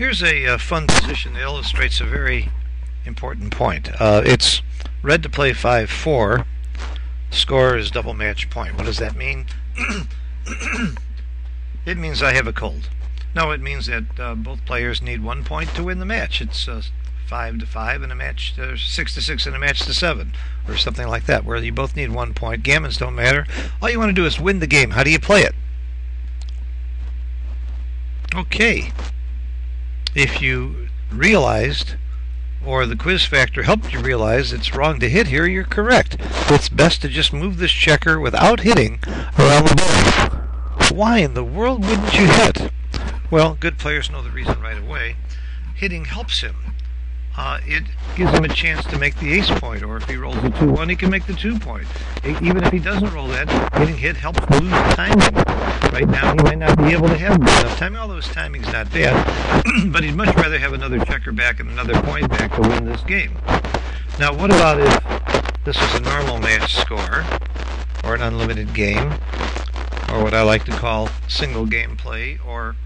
Here's a fun position that illustrates a very important point. It's red to play 5-4. Score is double match point. What does that mean? It means I have a cold. No, it means that both players need 1 point to win the match. It's 5-5 in a match, 6-6 in a match to 7, or something like that, where you both need 1 point. Gammons don't matter. All you want to do is win the game. How do you play it? Okay. If you realized, or the quiz factor helped you realize it's wrong to hit here, you're correct. It's best to just move this checker without hitting around the board. Why in the world wouldn't you hit? Well, good players know the reason right away. Hitting helps him. It gives him a chance to make the ace point, or if he rolls a 2-1, he can make the 2 point. Even if he doesn't roll that, getting hit helps lose timing. Right now, he might not be able to have good enough timing, although his timing's not bad, but he'd much rather have another checker back and another point back to win this game. Now, what about if this was a normal match score, or an unlimited game, or what I like to call single game play, or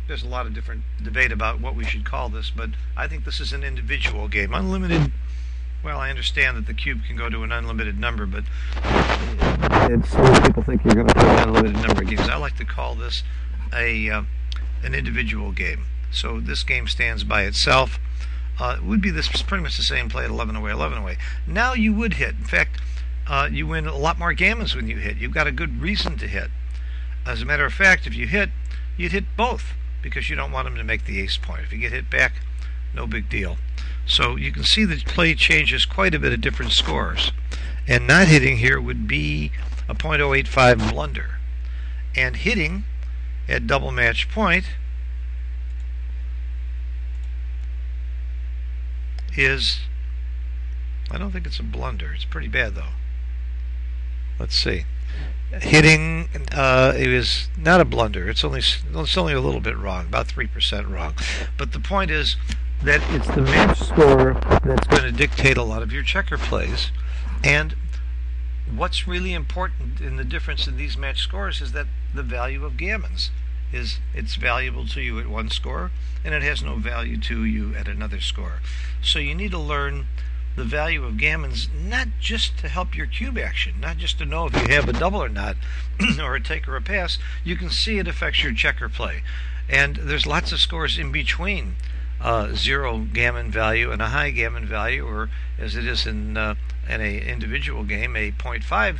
there's a lot of different debate about what we should call this, but I think this is an individual game. Unlimited, well, I understand that the cube can go to an unlimited number, but people think you're going to play an unlimited number of games. I like to call this an individual game. So this game stands by itself. It would be pretty much the same play at 11 away, 11 away. Now you would hit. In fact, you win a lot more gammons when you hit. You've got a good reason to hit. As a matter of fact, if you hit, you'd hit both, because you don't want him to make the ace point. If you get hit back, no big deal. So you can see the play changes quite a bit of different scores. And not hitting here would be a .085 blunder. And hitting at double match point is, I don't think it's a blunder. It's pretty bad though. Let's see. Hitting it is not a blunder. It's only a little bit wrong, about 3% wrong. But the point is that it's the match score that's going to dictate a lot of your checker plays. And what's really important in the difference in these match scores is that the value of gammons is it's valuable to you at one score, and it has no value to you at another score. So you need to learn the value of gammons, not just to help your cube action, not just to know if you have a double or not, or a take or a pass. You can see it affects your checker play. And there's lots of scores in between 0 gammon value and a high gammon value, or as it is in an individual game, a 0.5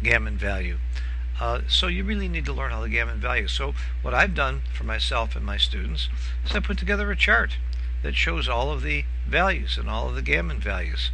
gammon value. So you really need to learn how the gammon value. So what I've done for myself and my students is I put together a chart that shows all of the values and all of the gammon values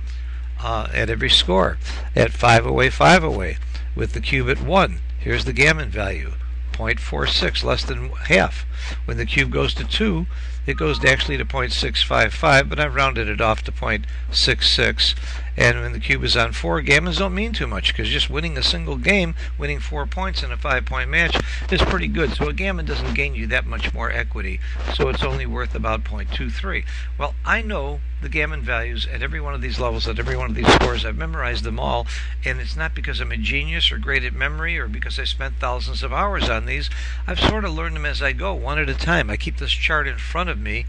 at every score. At 5 away, 5 away, with the cube at 1, here's the gammon value, 0.46, less than half. When the cube goes to 2, it goes actually to 0.655, but I've rounded it off to 0.66. And when the cube is on 4, gammons don't mean too much, because just winning a single game, winning 4 points in a 5-point match, is pretty good. So a gammon doesn't gain you that much more equity, so it's only worth about 0.23. Well, I know the gammon values at every one of these levels, at every one of these scores. I've memorized them all, and it's not because I'm a genius or great at memory or because I spent thousands of hours on these. I've sort of learned them as I go, one at a time. I keep this chart in front of me,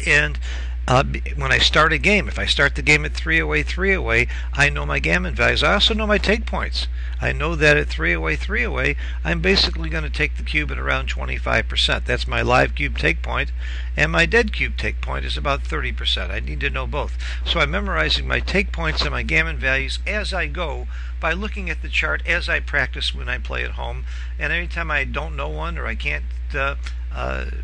and when I start a game, if I start the game at 3 away, 3 away, I know my gammon values. I also know my take points. I know that at 3 away, 3 away, I'm basically going to take the cube at around 25%. That's my live cube take point, and my dead cube take point is about 30%. I need to know both. So I'm memorizing my take points and my gammon values as I go by looking at the chart as I practice when I play at home. And anytime I don't know one or I can't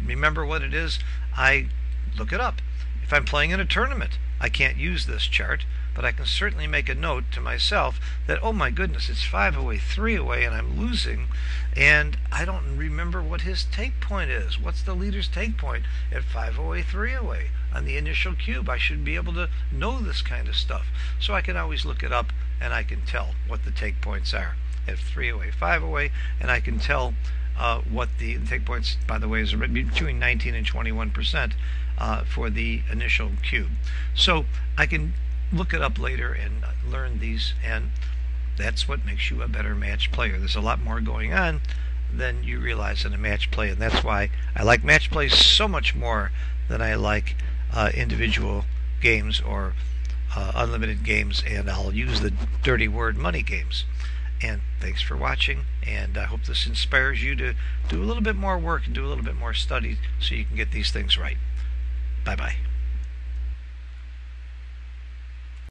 remember what it is, I look it up. If I'm playing in a tournament, I can't use this chart, but I can certainly make a note to myself that, oh my goodness, it's 5 away, 3 away, and I'm losing, and I don't remember what his take point is. What's the leader's take point at 5 away, 3 away on the initial cube? I should be able to know this kind of stuff. So I can always look it up, and I can tell what the take points are at 3 away, 5 away, and I can tell what the take points, by the way, is between 19 and 21%. For the initial cube. So I can look it up later and learn these, and that's what makes you a better match player. There's a lot more going on then you realize in a match play, and that's why I like match plays so much more than I like individual games or unlimited games, and I'll use the dirty word money games. And thanks for watching, and I hope this inspires you to do a little bit more work and do a little bit more study so you can get these things right. Bye-bye.